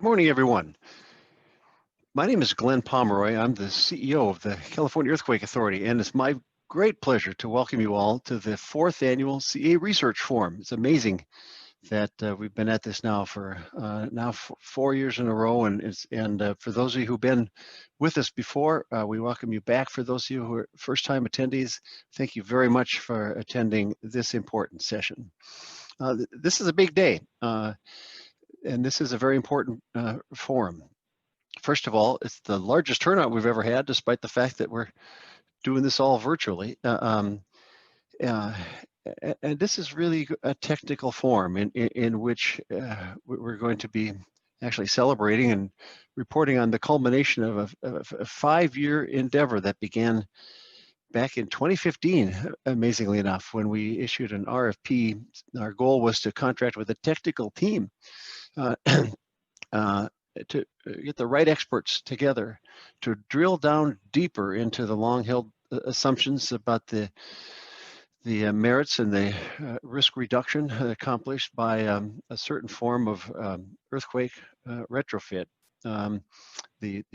Morning, everyone. My name is Glenn Pomeroy. I'm the CEO of the California Earthquake Authority, and it's my great pleasure to welcome you all to the fourth annual CEA Research Forum. It's amazing that we've been at this now for 4 years in a row, and for those of you who've been with us before, we welcome you back. For those of you who are first-time attendees, thank you very much for attending this important session. This is a big day, and this is a very important forum. First of all, it's the largest turnout we've ever had, despite the fact that we're doing this all virtually. And this is really a technical forum in which we're going to be actually celebrating and reporting on the culmination of a 5-year endeavor that began back in 2015, amazingly enough, when we issued an RFP. Our goal was to contract with a technical team to get the right experts together to drill down deeper into the long-held assumptions about the merits and the risk reduction accomplished by a certain form of earthquake retrofit. The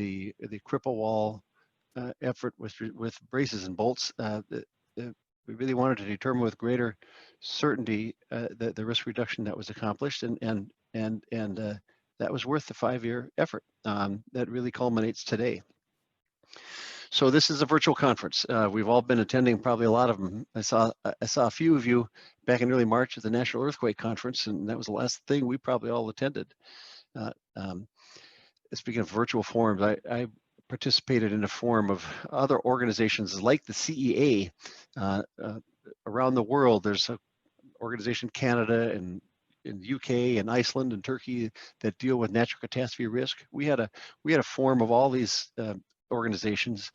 cripple wall effort with braces and bolts. We really wanted to determine with greater certainty the risk reduction that was accomplished, and that was worth the 5-year effort. That really culminates today. So this is a virtual conference. We've all been attending probably a lot of them. I saw a few of you back in early March at the National Earthquake Conference, and that was the last thing we probably all attended. Speaking of virtual forums, I participated in a forum of other organizations like the CEA around the world. There's an organization in Canada and in the UK and Iceland and Turkey that deal with natural catastrophe risk. We had a forum of all these organizations.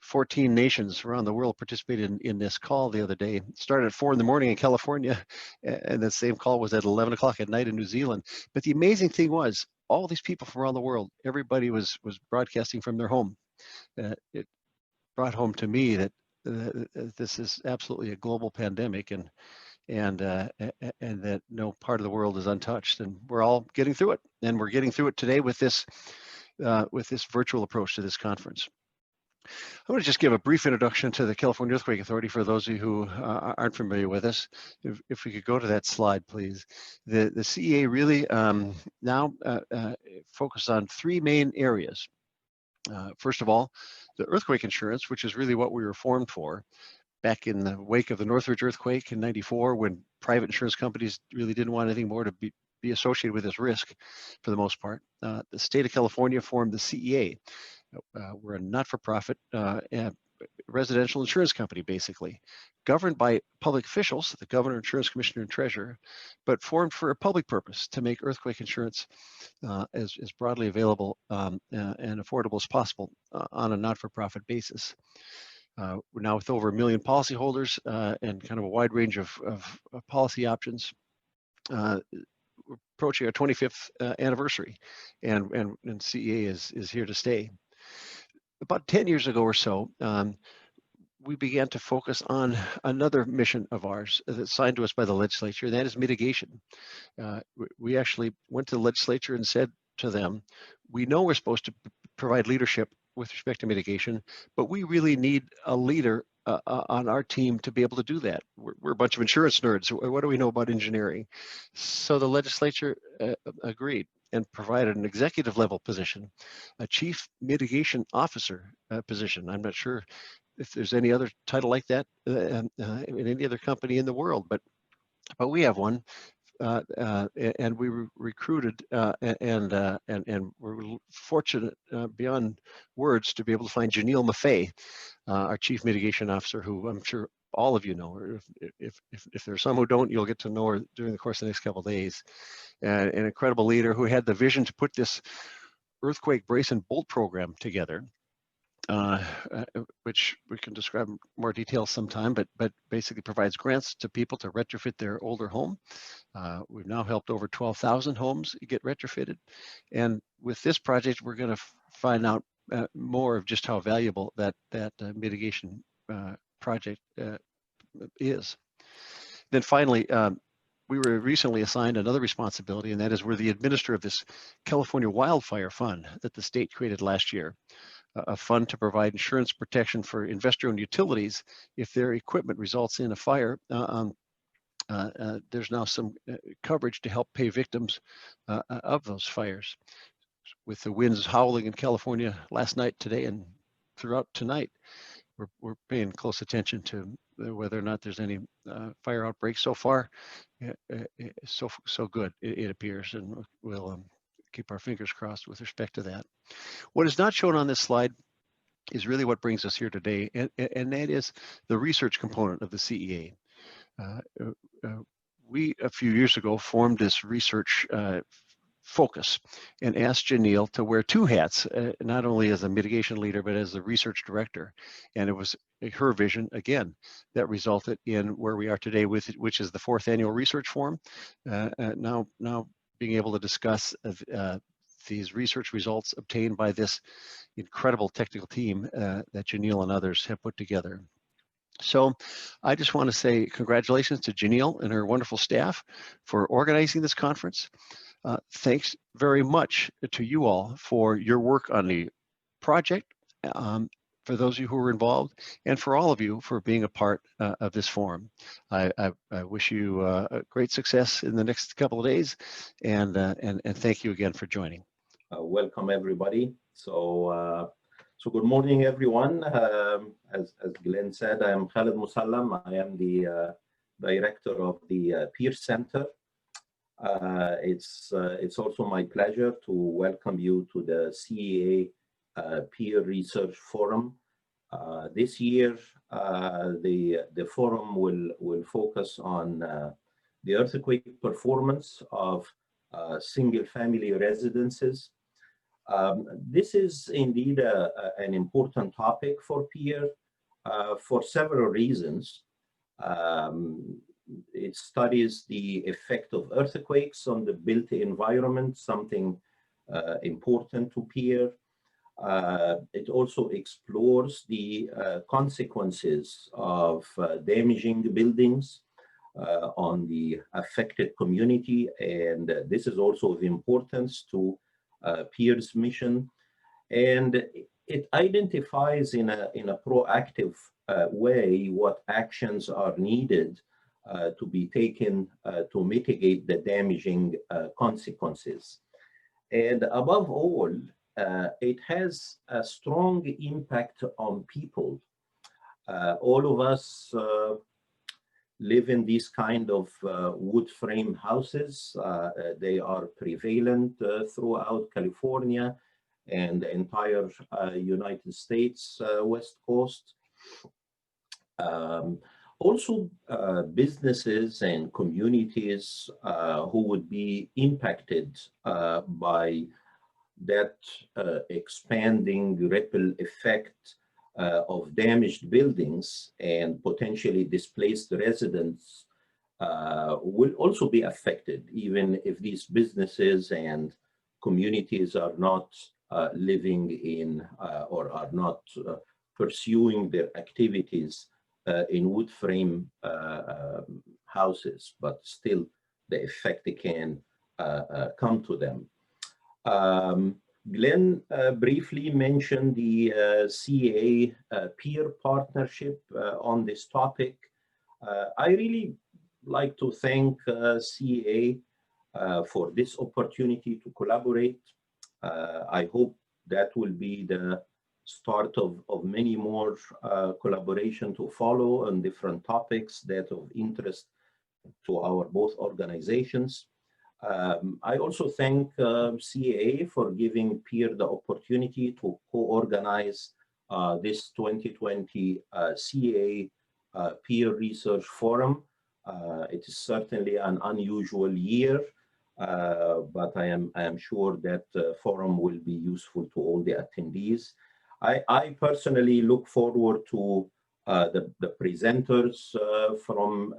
14 nations around the world participated in this call the other day. It started at 4 in the morning in California, and the same call was at 11 o'clock at night in New Zealand. But the amazing thing was, all these people from around the world, everybody was broadcasting from their home. It brought home to me that this is absolutely a global pandemic, and that no part of the world is untouched, and we're all getting through it. And we're getting through it today with this virtual approach to this conference. I want to just give a brief introduction to the California Earthquake Authority for those of you who aren't familiar with us. If we could go to that slide, please. The CEA really now focuses on 3 main areas. First of all, the earthquake insurance, which is really what we were formed for. Back in the wake of the Northridge earthquake in '94, when private insurance companies really didn't want anything more to be associated with this risk for the most part, the state of California formed the CEA. We're a not-for-profit residential insurance company, basically, governed by public officials, the governor, insurance commissioner, and treasurer, but formed for a public purpose to make earthquake insurance as broadly available and affordable as possible on a not-for-profit basis. We're now with over 1 million policyholders and kind of a wide range of policy options. We're approaching our 25th anniversary, and CEA is here to stay. About 10 years ago or so, we began to focus on another mission of ours that's assigned to us by the legislature, and that is mitigation. We actually went to the legislature and said to them, we know we're supposed to provide leadership with respect to mitigation, but we really need a leader on our team to be able to do that. We're a bunch of insurance nerds. What do we know about engineering? So the legislature agreed and provided an executive level position, a chief mitigation officer position. I'm not sure if there's any other title like that in any other company in the world, but we have one. And we recruited and we're fortunate beyond words to be able to find Janiele Maffei, our chief mitigation officer, who I'm sure all of you know, or if there's some who don't, you'll get to know her during the course of the next couple of days. An incredible leader who had the vision to put this earthquake brace and bolt program together. Which we can describe in more detail sometime, but basically provides grants to people to retrofit their older home. We've now helped over 12,000 homes get retrofitted. And with this project, we're going to find out more of just how valuable that mitigation project is. Then finally, we were recently assigned another responsibility, and that is we're the administrator of this California Wildfire Fund that the state created last year, a fund to provide insurance protection for investor-owned utilities if their equipment results in a fire. There's now some coverage to help pay victims of those fires. With the winds howling in California last night, today, and throughout tonight, we're paying close attention to whether or not there's any fire outbreaks. So far, so good, it appears, and we'll keep our fingers crossed with respect to that. What is not shown on this slide is really what brings us here today, and that is the research component of the CEA. We, a few years ago, formed this research focus and asked Janiele to wear two hats, not only as a mitigation leader, but as the research director. And it was her vision, again, that resulted in where we are today, with which is the 4th annual research forum. Now being able to discuss these research results obtained by this incredible technical team that Janiele and others have put together. So I just want to say congratulations to Janiele and her wonderful staff for organizing this conference. Thanks very much to you all for your work on the project, for those of you who were involved, and for all of you for being a part of this forum. I wish you great success in the next couple of days, and thank you again for joining. Welcome everybody. So good morning everyone. As Glenn said, I am Khalid Mosalam. I am the director of the Peer Center. It's also my pleasure to welcome you to the CEA Peer Research Forum. This year, the forum will focus on the earthquake performance of single-family residences. This is indeed an important topic for Peer for several reasons. It studies the effect of earthquakes on the built environment, something important to Peer. It also explores the consequences of damaging buildings on the affected community, and this is also of importance to Peer's mission. And it identifies in a proactive way what actions are needed to be taken to mitigate the damaging consequences. And above all, it has a strong impact on people. All of us live in these kind of wood frame houses. They are prevalent throughout California and the entire United States West Coast. Also, businesses and communities who would be impacted by that expanding ripple effect of damaged buildings and potentially displaced residents will also be affected, even if these businesses and communities are not living in or are not pursuing their activities in wood frame houses, but still the effect can come to them. Glenn briefly mentioned the CEA peer partnership on this topic. I really like to thank CEA for this opportunity to collaborate. I hope that will be the start of many more collaboration to follow on different topics that of interest to our both organizations. I also thank CEA for giving Peer the opportunity to co-organize this 2020 CEA Peer Research Forum. It is certainly an unusual year, but I am sure that forum will be useful to all the attendees. I personally look forward to the presenters from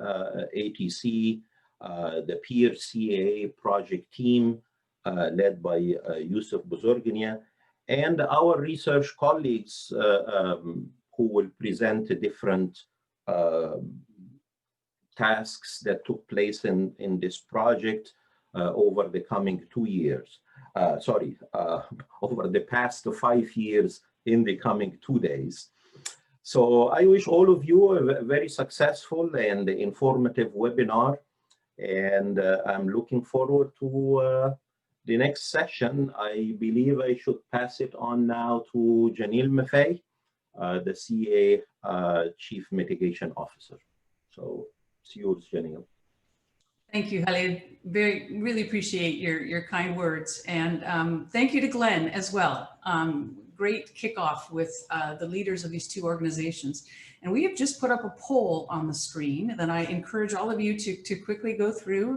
ATC, the Peer CEA project team led by Yusuf Buzurgania, and our research colleagues who will present different tasks that took place in this project over the coming 2 years. Over the past 5 years in the coming 2 days. So I wish all of you a very successful and informative webinar. And I'm looking forward to the next session. I believe I should pass it on now to Janiele Maffei, the CEA Chief Mitigation Officer. So it's yours, Janiele. Thank you, Khalid. Really appreciate your kind words. And thank you to Glenn as well. Great kickoff with the leaders of these two organizations. And we have just put up a poll on the screen that I encourage all of you to quickly go through.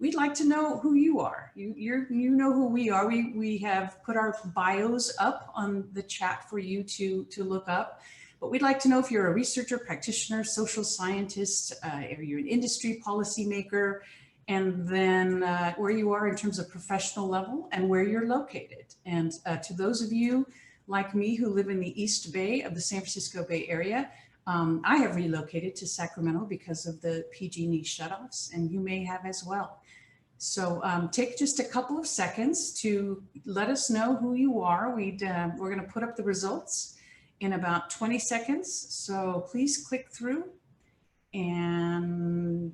We'd like to know who you are. You know who we are. We have put our bios up on the chat for you to look up. But we'd like to know if you're a researcher, practitioner, social scientist, if you're an industry policymaker, and then where you are in terms of professional level and where you're located. And to those of you like me who live in the East Bay of the San Francisco Bay Area, I have relocated to Sacramento because of the PG&E shutoffs, and you may have as well. So take just a couple of seconds to let us know who you are. We're going to put up the results in about 20 seconds. So please click through. And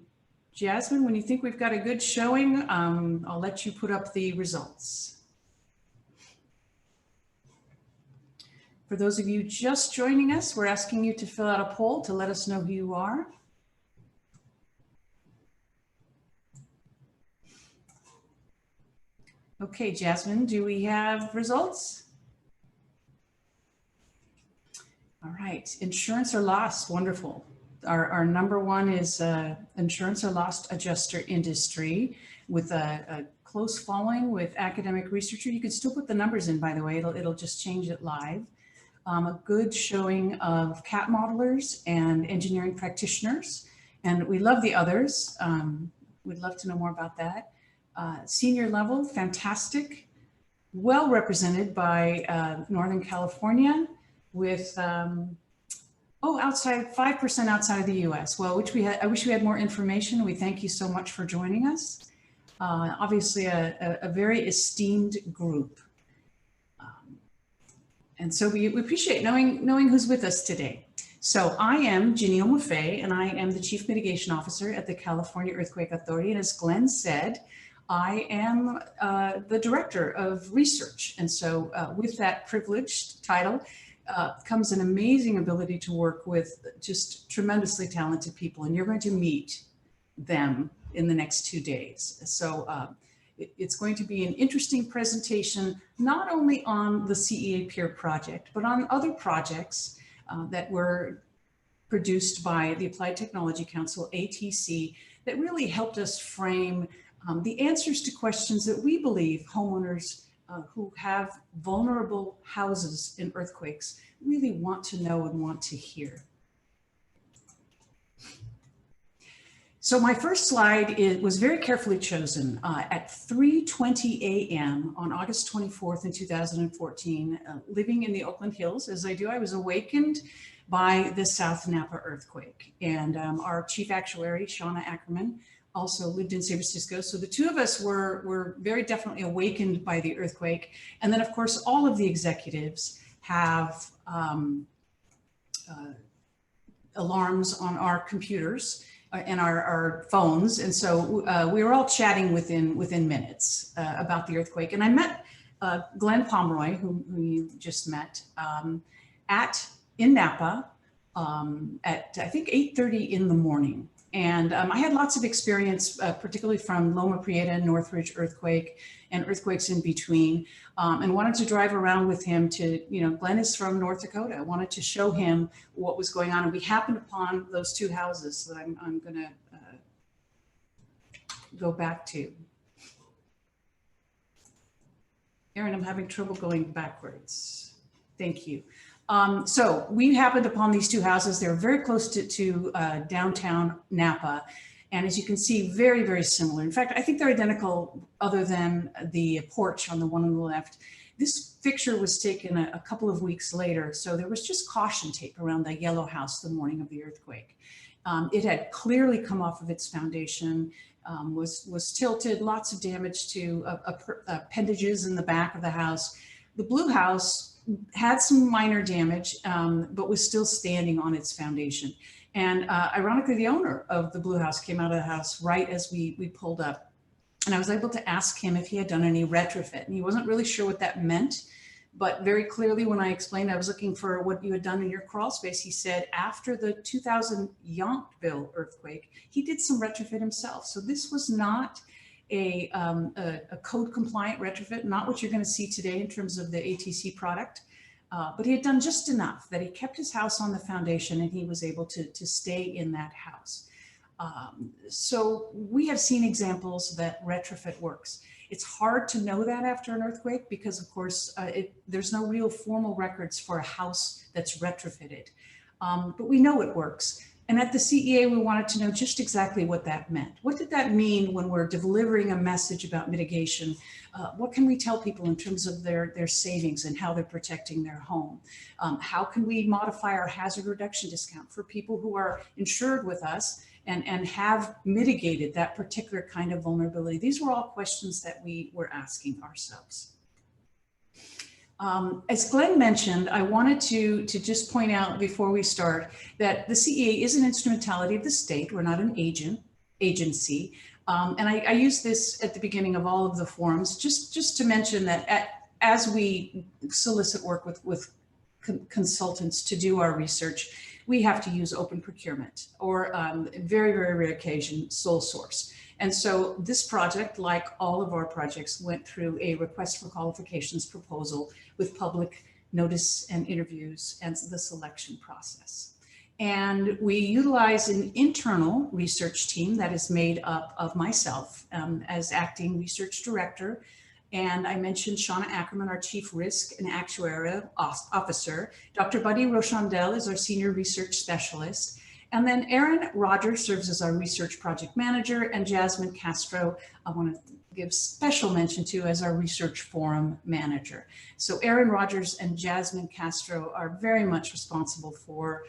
Jasmine, when you think we've got a good showing, I'll let you put up the results. For those of you just joining us, we're asking you to fill out a poll to let us know who you are. Okay, Jasmine, do we have results? All right, insurance or loss, wonderful. Our number one is insurance or loss adjuster industry with a close following with academic researcher. You can still put the numbers in, by the way, it'll just change it live. A good showing of CAT modelers and engineering practitioners. And we love the others. We'd love to know more about that. Senior level, fantastic. Well represented by Northern California with, 5% outside of the US. Well, I wish we had more information. We thank you so much for joining us. Obviously a very esteemed group. And so we appreciate knowing who's with us today. So I am Janiele Maffei, and I am the Chief Mitigation Officer at the California Earthquake Authority. And as Glenn said, I am the Director of Research. And so with that privileged title comes an amazing ability to work with just tremendously talented people. And you're going to meet them in the next 2 days. So it's going to be an interesting presentation, not only on the CEA Peer project, but on other projects that were produced by the Applied Technology Council, ATC, that really helped us frame the answers to questions that we believe homeowners who have vulnerable houses in earthquakes really want to know and want to hear. So my first slide was very carefully chosen at 3:20 a.m. on August 24th in 2014, living in the Oakland Hills. As I do, I was awakened by the South Napa earthquake. And our chief actuary, Shauna Ackerman, also lived in San Francisco. So the two of us were very definitely awakened by the earthquake. And then of course, all of the executives have alarms on our computers and our phones. And so we were all chatting within minutes about the earthquake. And I met Glenn Pomeroy, who you just met, in Napa at I think 8:30 in the morning. And I had lots of experience, particularly from Loma Prieta, Northridge earthquake, and earthquakes in between, and wanted to drive around with him to, Glenn is from North Dakota. I wanted to show him what was going on. And we happened upon those two houses that I'm going to go back to. Aaron, I'm having trouble going backwards. Thank you. So we happened upon these two houses. They were very close to downtown Napa. And as you can see, very, very similar. In fact, I think they're identical other than the porch on the one on the left. This picture was taken a couple of weeks later. So there was just caution tape around the yellow house the morning of the earthquake. It had clearly come off of its foundation, was tilted, lots of damage to appendages in the back of the house. The blue house had some minor damage, but was still standing on its foundation. And ironically, the owner of the blue house came out of the house right as we pulled up. And I was able to ask him if he had done any retrofit. And he wasn't really sure what that meant. But very clearly, when I explained I was looking for what you had done in your crawl space, he said after the 2000 Yountville earthquake, he did some retrofit himself. So this was not a code compliant retrofit, not what you're going to see today in terms of the ATC product. But he had done just enough that he kept his house on the foundation and he was able to stay in that house. So we have seen examples that retrofit works. It's hard to know that after an earthquake because, of course, there's no real formal records for a house that's retrofitted. But we know it works. And at the CEA, we wanted to know just exactly what that meant. What did that mean when we're delivering a message about mitigation? What can we tell people in terms of their savings and how they're protecting their home? How can we modify our hazard reduction discount for people who are insured with us and have mitigated that particular kind of vulnerability? These were all questions that we were asking ourselves. As Glenn mentioned, I wanted to just point out before we start that the CEA is an instrumentality of the state. We're not an agency. And I use this at the beginning of all of the forums, just to mention that as we solicit work with consultants to do our research, we have to use open procurement or very, very rare occasion, sole source. And so this project, like all of our projects, went through a request for qualifications proposal with public notice and interviews and the selection process. And we utilize an internal research team that is made up of myself as acting research director. And I mentioned Shauna Ackerman, our Chief Risk and Actuarial Officer. Dr. Buddy Rochandel is our Senior Research Specialist. And then Erin Rogers serves as our Research Project Manager, and Jasmine Castro, I want to give special mention to as our Research Forum Manager. So Erin Rogers and Jasmine Castro are very much responsible for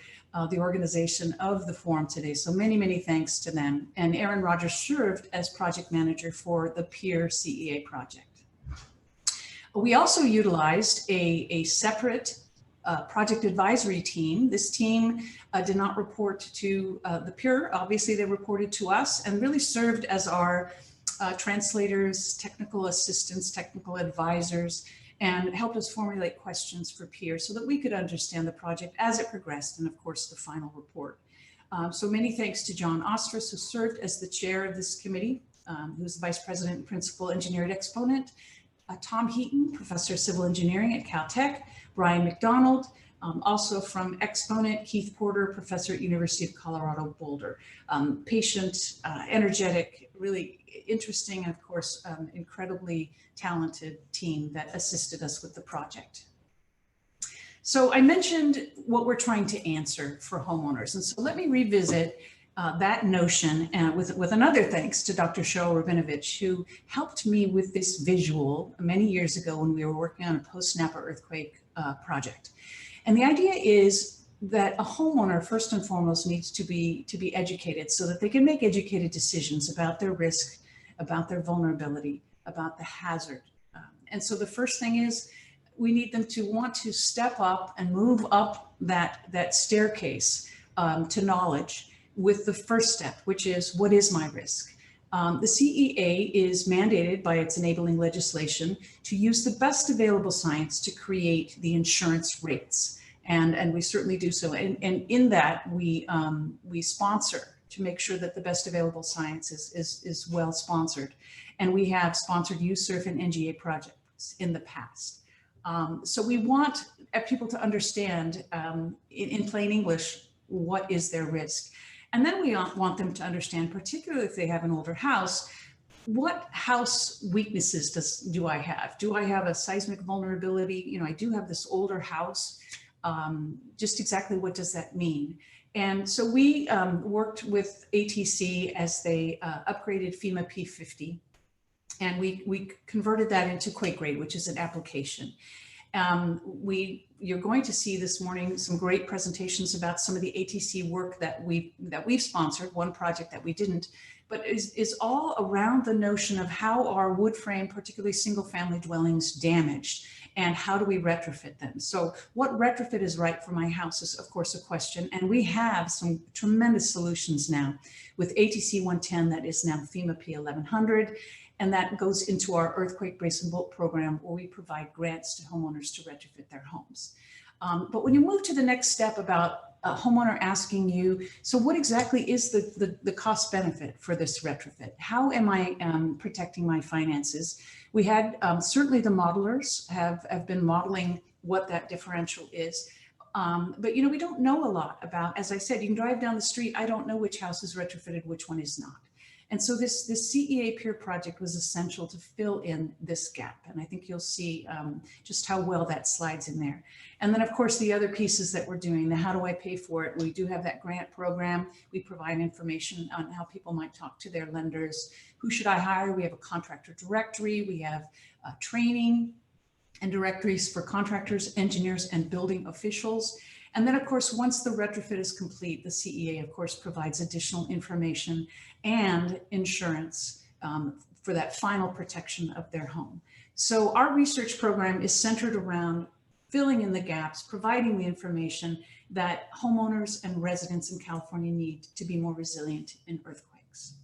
the organization of the forum today. So many, many thanks to them. And Erin Rogers served as Project Manager for the Peer CEA project. We also utilized a separate project advisory team. This team did not report to the Peer. Obviously, they reported to us and really served as our translators, technical assistants, technical advisors, and helped us formulate questions for Peer so that we could understand the project as it progressed and, of course, the final report. So many thanks to John Ostras, who served as the chair of this committee, who's the vice president and principal engineer at Exponent, Tom Heaton, professor of civil engineering at Caltech, Brian McDonald, also from Exponent, Keith Porter, professor at University of Colorado Boulder. Patient, energetic, really interesting, and of course, incredibly talented team that assisted us with the project. So I mentioned what we're trying to answer for homeowners. And so let me revisit that notion with another thanks to Dr. Cheryl Rabinovich, who helped me with this visual many years ago when we were working on a post-Napa earthquake project. And the idea is that a homeowner, first and foremost, needs to be educated so that they can make educated decisions about their risk, about their vulnerability, about the hazard. And so the first thing is we need them to want to step up and move up that staircase to knowledge with the first step, which is, what is my risk? The CEA is mandated by its enabling legislation to use the best available science to create the insurance rates. And we certainly do so. And in that, we sponsor to make sure that the best available science is well sponsored. And we have sponsored USERF and NGA projects in the past. So we want people to understand in plain English, what is their risk? And then we want them to understand, particularly if they have an older house, what house weaknesses do I have? Do I have a seismic vulnerability? You know, I do have this older house. Just exactly what does that mean? And so we worked with ATC as they upgraded FEMA P50. And we converted that into QuakeGrade, which is an application. You're going to see this morning some great presentations about some of the ATC work that we've sponsored, one project that we didn't, but is all around the notion of how are wood frame, particularly single family dwellings, damaged, and how do we retrofit them? So what retrofit is right for my house is of course a question, and we have some tremendous solutions now with ATC 110 that is now FEMA P1100, and that goes into our earthquake brace and bolt program where we provide grants to homeowners to retrofit their homes. But when you move to the next step about a homeowner asking you, so what exactly is the cost benefit for this retrofit? How am I protecting my finances? We had certainly the modelers have been modeling what that differential is. But you know, we don't know a lot about, as I said, you can drive down the street. I don't know which house is retrofitted, which one is not. And so this CEA peer project was essential to fill in this gap. And I think you'll see just how well that slides in there. And then of course, the other pieces that we're doing, the how do I pay for it? We do have that grant program. We provide information on how people might talk to their lenders. Who should I hire? We have a contractor directory. We have training and directories for contractors, engineers, and building officials. And then of course, once the retrofit is complete, the CEA of course provides additional information and insurance for that final protection of their home. So our research program is centered around filling in the gaps, providing the information that homeowners and residents in California need to be more resilient in earthquakes.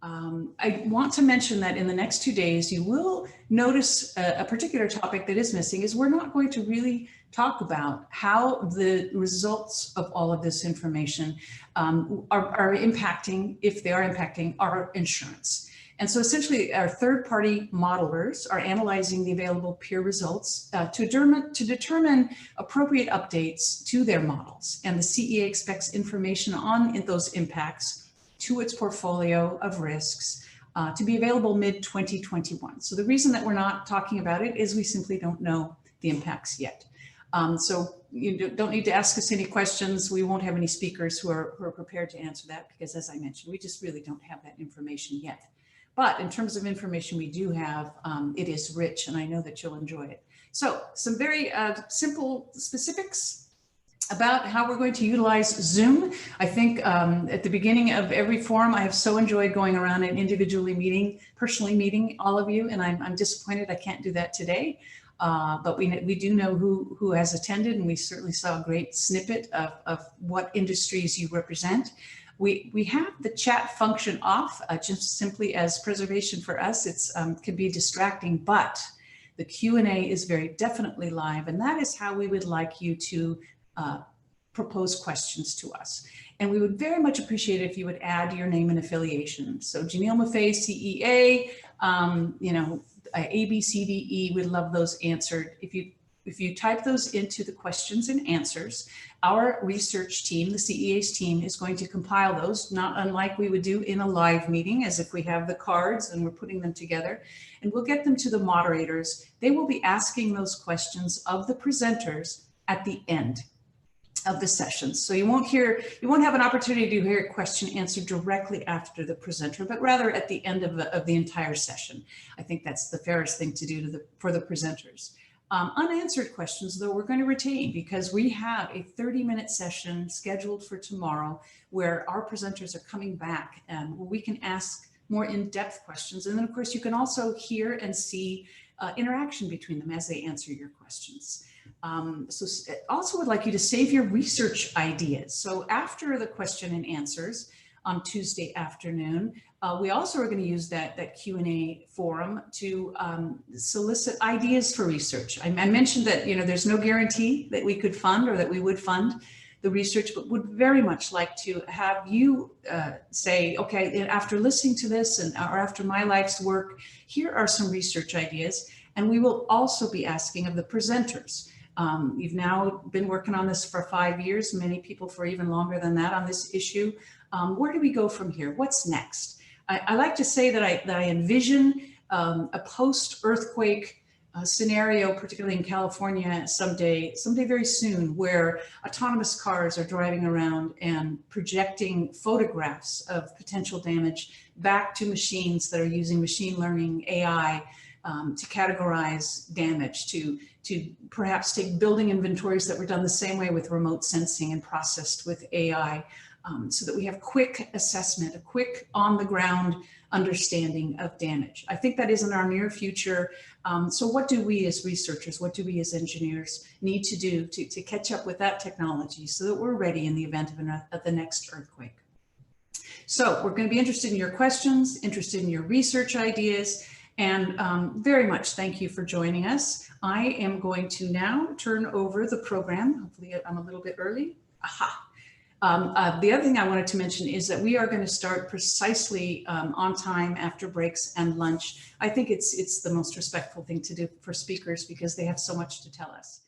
I want to mention that in the next 2 days, you will notice a particular topic that is missing is we're not going to really talk about how the results of all of this information are impacting, if they are impacting, our insurance. And so essentially our third-party modelers are analyzing the available peer results to determine appropriate updates to their models. And the CEA expects information on those impacts to its portfolio of risks to be available mid-2021. So the reason that we're not talking about it is we simply don't know the impacts yet. So you don't need to ask us any questions. We won't have any speakers who are prepared to answer that because, as I mentioned, we just really don't have that information yet. But in terms of information we do have, it is rich, and I know that you'll enjoy it. So some very simple specifics about how we're going to utilize Zoom. I think at the beginning of every forum, I have so enjoyed going around and individually personally meeting all of you, and I'm disappointed I can't do that today. But we do know who has attended, and we certainly saw a great snippet of what industries you represent. We have the chat function off just simply as preservation for us. It's can be distracting, but the Q&A is very definitely live, and that is how we would like you to propose questions to us. And we would very much appreciate it if you would add your name and affiliation. So Janiele Maffei, CEA, you know, A, B, C, D, E, we'd love those answered. If you type those into the questions and answers, our research team, the CEA's team, is going to compile those, not unlike we would do in a live meeting, as if we have the cards and we're putting them together, and we'll get them to the moderators. They will be asking those questions of the presenters at the end of the sessions. So you won't have an opportunity to hear a question answered directly after the presenter, but rather at the end of the entire session. I think that's the fairest thing to do for the presenters. Unanswered questions, though, we're going to retain because we have a 30-minute session scheduled for tomorrow where our presenters are coming back and where we can ask more in-depth questions. And then, of course, you can also hear and see interaction between them as they answer your questions. So also would like you to save your research ideas. So after the question and answers on Tuesday afternoon, we also are going to use that Q&A forum to solicit ideas for research. I mentioned that, you know, there's no guarantee that we could fund or that we would fund the research, but would very much like to have you say, okay, after listening to this or after my life's work, here are some research ideas. And we will also be asking of the presenters. You've now been working on this for 5 years, many people for even longer than that on this issue. Where do we go from here? What's next? I like to say that I envision a post-earthquake scenario, particularly in California someday very soon, where autonomous cars are driving around and projecting photographs of potential damage back to machines that are using machine learning, AI, to categorize damage, to perhaps take building inventories that were done the same way with remote sensing and processed with AI, so that we have quick assessment, a quick on-the-ground understanding of damage. I think that is in our near future. So what do we as researchers, what do we as engineers need to do to catch up with that technology so that we're ready in the event of the next earthquake? So we're going to be interested in your questions, interested in your research ideas, and very much thank you for joining us. I am going to now turn over the program. Hopefully I'm a little bit early. Aha. The other thing I wanted to mention is that we are going to start precisely on time after breaks and lunch. I think it's the most respectful thing to do for speakers because they have so much to tell us.